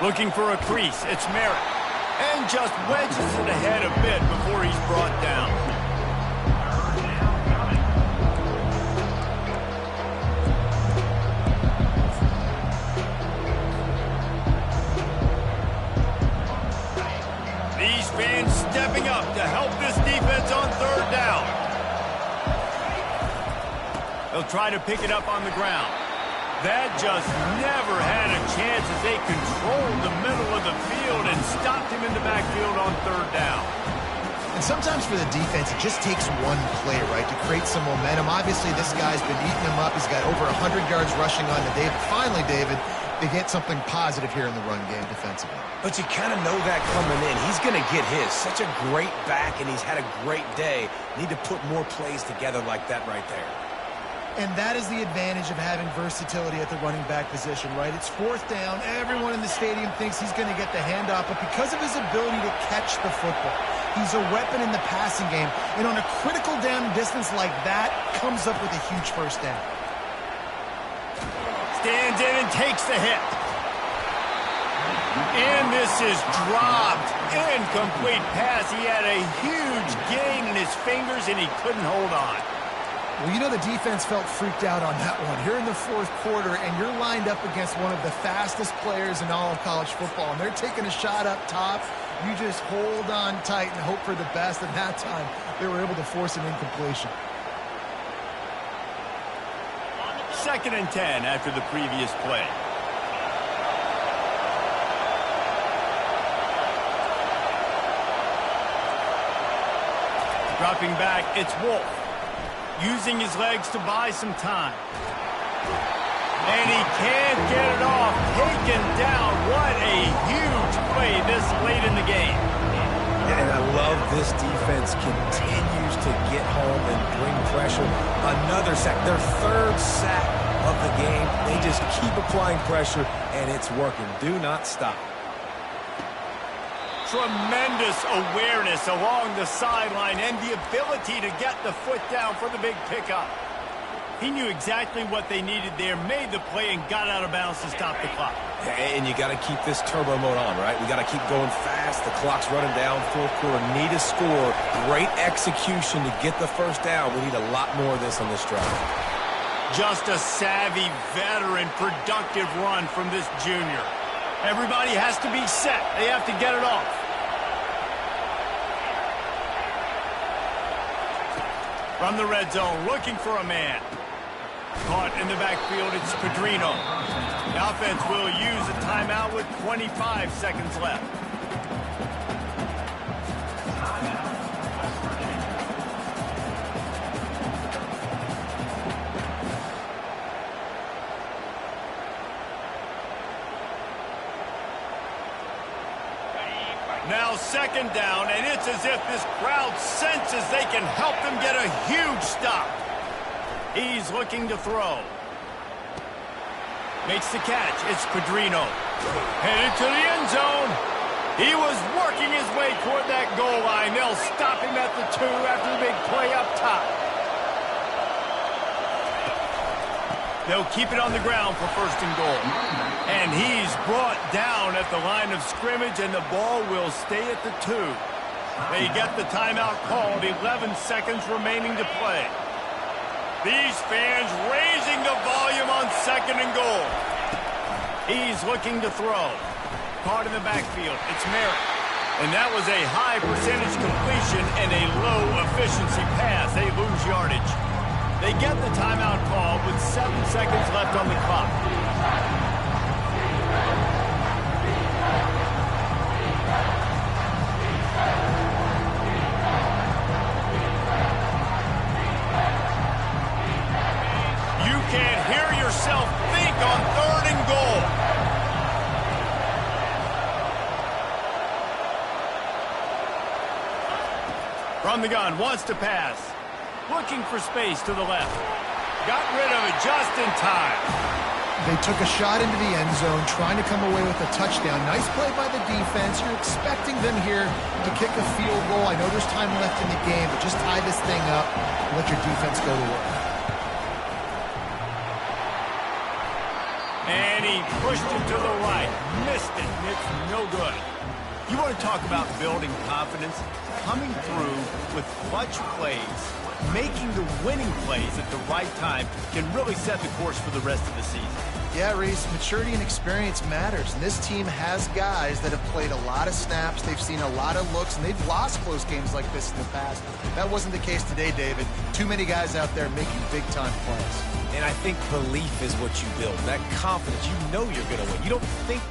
Looking for a crease. It's Merritt. And just wedges it ahead a bit before he's brought down. These fans stepping up to help this defense on 3rd down. They'll try to pick it up on the ground. That just never had a chance as they controlled the middle of the field and stopped him in the backfield on 3rd down. And sometimes for the defense, it just takes one play, right, to create some momentum. Obviously, this guy's been eating him up. He's got over 100 yards rushing on to David. Finally, David, they get something positive here in the run game defensively. But you kind of know that coming in. He's going to get his. Such a great back, and he's had a great day. Need to put more plays together like that right there. And that is the advantage of having versatility at the running back position, right? It's fourth down. Everyone in the stadium thinks he's going to get the handoff, but because of his ability to catch the football, he's a weapon in the passing game. And on a critical down distance like that, comes up with a huge first down. Stands in and takes the hit. And this is dropped. Incomplete pass. He had a huge gain in his fingers, and he couldn't hold on. Well, you know the defense felt freaked out on that one. You're in the fourth quarter, and you're lined up against one of the fastest players in all of college football, and they're taking a shot up top. You just hold on tight and hope for the best, and that time they were able to force an incompletion. 2nd and 10 after the previous play. Dropping back, it's Wolf. Using his legs to buy some time. And he can't get it off. Taken down. What a huge play this late in the game. And I love this defense continues to get home and bring pressure. Another sack. Their 3rd sack of the game. They just keep applying pressure, and it's working. Do not stop. Tremendous awareness along the sideline and the ability to get the foot down for the big pickup. He knew exactly what they needed there, made the play, and got out of bounds to stop the clock. And you got to keep this turbo mode on, right? We got to keep going fast. The clock's running down. 4th quarter. Need a score. Great execution to get the first down. We need a lot more of this on this drive. Just a savvy, veteran, productive run from this junior. Everybody has to be set. They have to get it off. From the red zone, looking for a man. Caught in the backfield, it's Pedrino. The offense will use a timeout with 25 seconds left. Now 2nd down, and it's as if this crowd senses they can help them get a huge stop. He's looking to throw. Makes the catch. It's Pedrino. Headed to the end zone. He was working his way toward that goal line. They'll stop him at the 2 after the big play up top. They'll keep it on the ground for 1st and goal. And he's brought down at the line of scrimmage, and the ball will stay at the 2. They get the timeout called, 11 seconds remaining to play. These fans raising the volume on 2nd and goal. He's looking to throw. Caught in the backfield, it's Merritt. And that was a high percentage completion and a low efficiency pass. They lose yardage. They get the timeout call with 7 seconds left on the clock. You can't hear yourself think on 3rd and goal. From the gun, wants to pass. Looking for space to the left. Got rid of it just in time. They took a shot into the end zone, trying to come away with a touchdown. Nice play by the defense. You're expecting them here to kick a field goal. I know there's time left in the game, but just tie this thing up and let your defense go to work. And he pushed it to the right. Missed it. It's no good. You want to talk about building confidence? Coming through with clutch plays, making the winning plays at the right time can really set the course for the rest of the season. Yeah, Reese, maturity and experience matters, and this team has guys that have played a lot of snaps, they've seen a lot of looks, and they've lost close games like this in the past. That wasn't the case today, David. Too many guys out there making big-time plays. And I think belief is what you build, that confidence. You know you're going to win. You don't think